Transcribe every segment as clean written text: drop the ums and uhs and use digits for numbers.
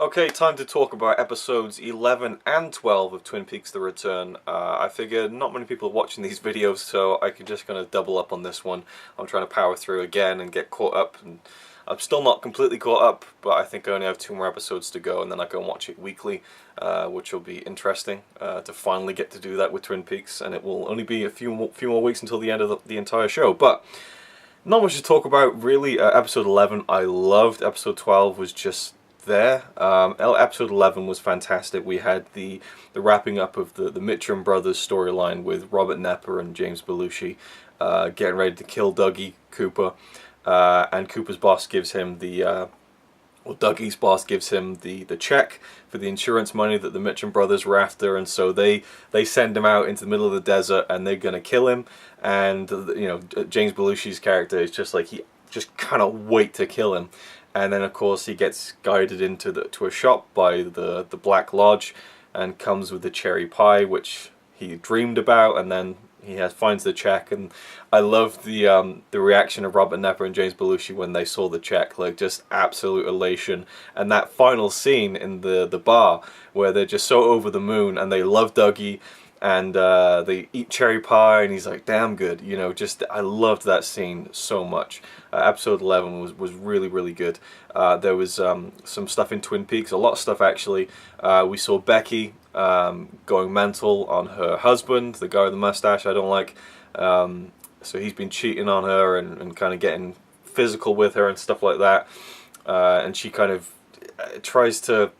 Okay, time to talk about episodes 11 and 12 of Twin Peaks The Return. I figured not many people are watching these videos, so I could just kind of double up on this one. I'm trying to power through again and get caught up. And I'm still not completely caught up, but I think I only have 2 more episodes to go, and then I can watch it weekly, which will be interesting to finally get to do that with Twin Peaks. And it will only be a few more weeks until the end of the entire show. But not much to talk about, really. Episode 11 I loved. Episode 12 was just there. Episode 11 was fantastic. We had the wrapping up of the Mitchum brothers storyline with Robert Nepper and James Belushi getting ready to kill Dougie Cooper, and Cooper's boss gives him Dougie's boss gives him the check for the insurance money that the Mitchum brothers were after, and so they send him out into the middle of the desert and they're gonna kill him. And you know, James Belushi's character is just like, he just cannot wait to kill him. And then of course he gets guided into a shop by the Black Lodge and comes with the cherry pie, which he dreamed about, and then he finds the check. And I love the reaction of Robert Nepper and James Belushi when they saw the check, like just absolute elation. And that final scene in the bar where they're just so over the moon and they love Dougie, and they eat cherry pie, and he's like, damn good, you know. Just, I loved that scene so much. Episode 11 was really, really good. There was some stuff in Twin Peaks, a lot of stuff actually. We saw Becky going mental on her husband, the guy with the mustache I don't like. So he's been cheating on her and kind of getting physical with her and stuff like that. And she kind of tries to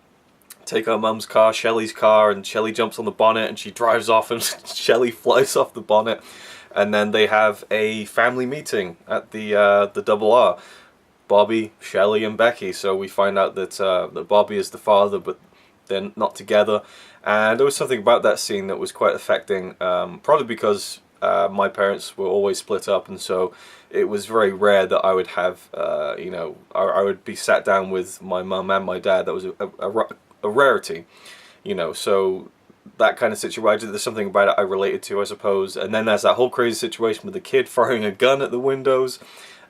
take her mum's car, Shelley's car, and Shelley jumps on the bonnet and she drives off and Shelley flies off the bonnet. And then they have a family meeting at the Double R. Bobby, Shelley, and Becky. So we find out that Bobby is the father, but they're not together. And there was something about that scene that was quite affecting, probably because my parents were always split up, and so it was very rare that I would have, you know, I would be sat down with my mum and my dad. That was a rarity, you know. So that kind of situation, there's something about it I related to, I suppose. And then there's that whole crazy situation with the kid throwing a gun at the windows,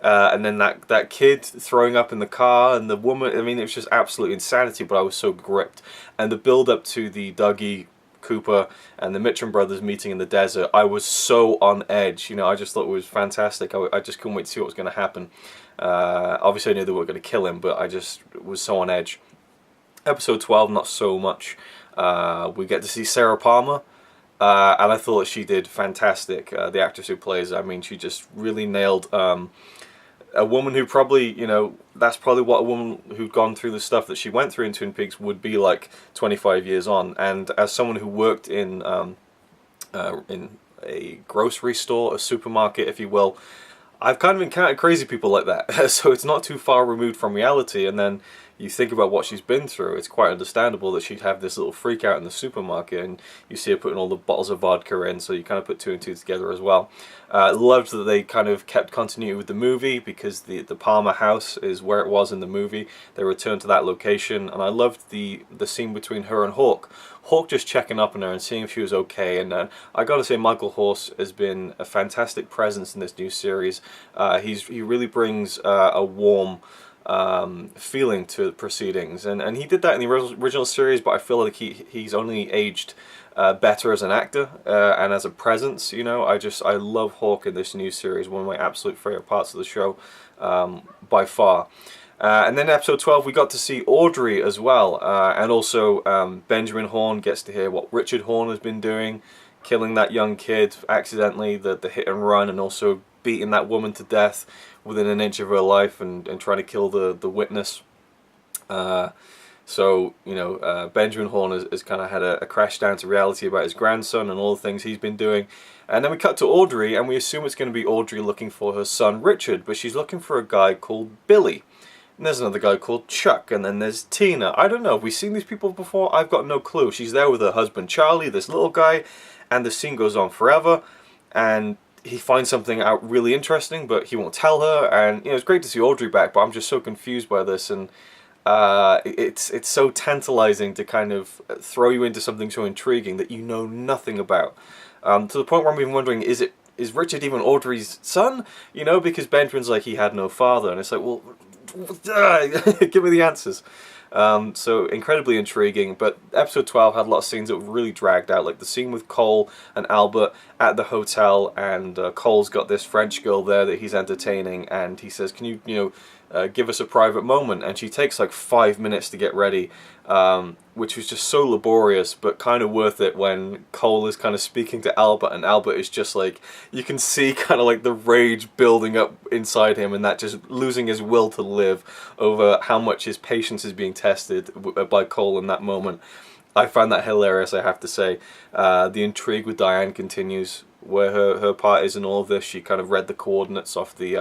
and then that kid throwing up in the car, and the woman. I mean, it was just absolute insanity, but I was so gripped. And the build up to the Dougie Cooper and the Mitchum brothers meeting in the desert, I was so on edge, you know. I just thought it was fantastic. I just couldn't wait to see what was going to happen. Obviously I knew they were going to kill him, but I just was so on edge. Episode 12, not so much. We get to see Sarah Palmer, and I thought she did fantastic. The actress who plays, I mean, she just really nailed a woman who probably, you know, that's probably what a woman who'd gone through the stuff that she went through in Twin Peaks would be like 25 years on. And as someone who worked in a grocery store, a supermarket, if you will, I've kind of encountered crazy people like that. So it's not too far removed from reality. And then you think about what she's been through, it's quite understandable that she'd have this little freak out in the supermarket, and you see her putting all the bottles of vodka in, so you kind of put 2 and 2 together as well. Loved that they kind of kept continuity with the movie, because the Palmer house is where it was in the movie. They returned to that location, and I loved the scene between her and Hawk. Hawk just checking up on her and seeing if she was okay. And I gotta say, Michael Horse has been a fantastic presence in this new series. He really brings a warm feeling to the proceedings, and he did that in the original series, but I feel like he's only aged better as an actor and as a presence, you know. I love Hawk in this new series, one of my absolute favorite parts of the show, by far. And then episode 12 we got to see Audrey as well, and also Benjamin Horne gets to hear what Richard Horne has been doing, killing that young kid accidentally, the hit and run, and also beating that woman to death within an inch of her life, and trying to kill the witness. So, you know, Benjamin Horne has kind of had a crash down to reality about his grandson and all the things he's been doing. And then we cut to Audrey, and we assume it's going to be Audrey looking for her son Richard, but she's looking for a guy called Billy. And there's another guy called Chuck, and then there's Tina. I don't know, have we seen these people before? I've got no clue. She's there with her husband Charlie, this little guy, and the scene goes on forever, and he finds something out really interesting, but he won't tell her. And you know, it's great to see Audrey back, but I'm just so confused by this, and it's so tantalizing to kind of throw you into something so intriguing that you know nothing about, to the point where I'm even wondering, is Richard even Audrey's son? You know, because Benjamin's like, he had no father, and it's like, well, give me the answers. So incredibly intriguing, but episode 12 had a lot of scenes that were really dragged out, like the scene with Cole and Albert at the hotel, and Cole's got this French girl there that he's entertaining, and he says, can you give us a private moment? And she takes like 5 minutes to get ready, which was just so laborious, but kind of worth it when Cole is kind of speaking to Albert, and Albert is just like, you can see kind of like the rage building up inside him, and that just losing his will to live over how much his patience is being tested by Cole in that moment. I find that hilarious, I have to say. The intrigue with Diane continues, where her part is in all of this. She kind of read the coordinates off the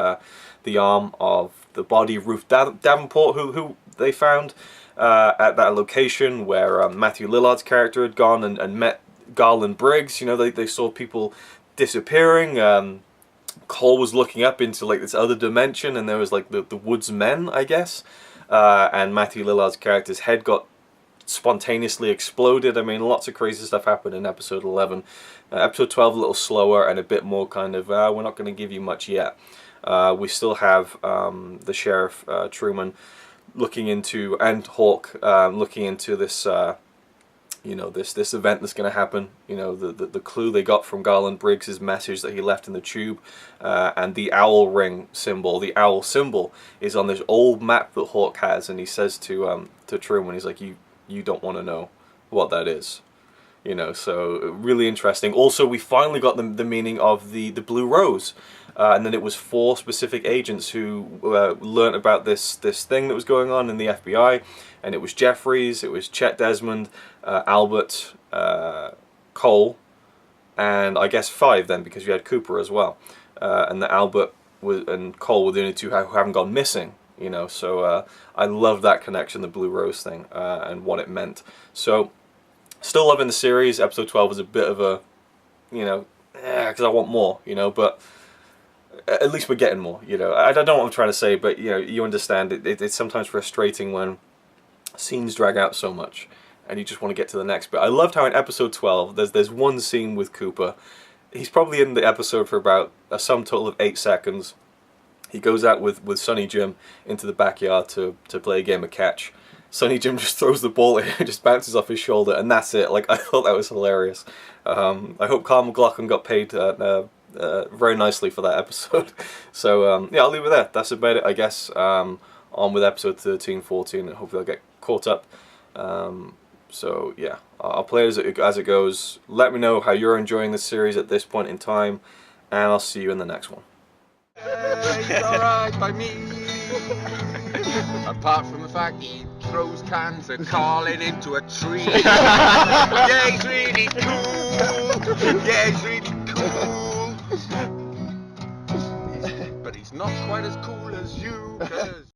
arm of the body of Ruth Davenport, who they found at that location where Matthew Lillard's character had gone and met Garland Briggs. You know, they saw people disappearing. Cole was looking up into like this other dimension, and there was like the woods men, I guess. And Matthew Lillard's character's head got spontaneously exploded. I mean, lots of crazy stuff happened in episode 11. Episode 12 a little slower and a bit more kind of, we're not going to give you much yet. We still have the Sheriff Truman looking into, and Hawk looking into this, this event that's going to happen. You know, the clue they got from Garland Briggs' message that he left in the tube, and the owl ring symbol, the owl symbol, is on this old map that Hawk has, and he says to Truman, he's like, you don't want to know what that is. You know, so really interesting. Also, we finally got the meaning of the blue rose. And then it was 4 specific agents who learnt about this thing that was going on in the FBI, and it was Jeffries, it was Chet Desmond, Albert, Cole, and I guess 5 then, because you had Cooper as well. And that Albert and Cole were the only 2 who haven't gone missing. You know, so I love that connection, the blue rose thing, and what it meant. So, still loving the series. Episode 12 was a bit of a, because I want more, but at least we're getting more, I don't know what I'm trying to say, but, you understand, it's sometimes frustrating when scenes drag out so much, and you just want to get to the next bit. I loved how in episode 12, there's one scene with Cooper. He's probably in the episode for about a sum total of 8 seconds. He goes out with Sonny Jim into the backyard to play a game of catch. Sonny Jim just throws the ball in, it just bounces off his shoulder, and that's it. Like, I thought that was hilarious. I hope Carl McLaughlin got paid very nicely for that episode. So, yeah, I'll leave it there. That's about it, I guess. On with episode 13, 14, and hopefully I'll get caught up. So, yeah, I'll play as it goes. Let me know how you're enjoying this series at this point in time, and I'll see you in the next one. He's alright by me. Apart from the fact he throws cans and Carlin into a tree. Yeah, he's really cool. Yeah, he's really cool. But he's not quite as cool as you.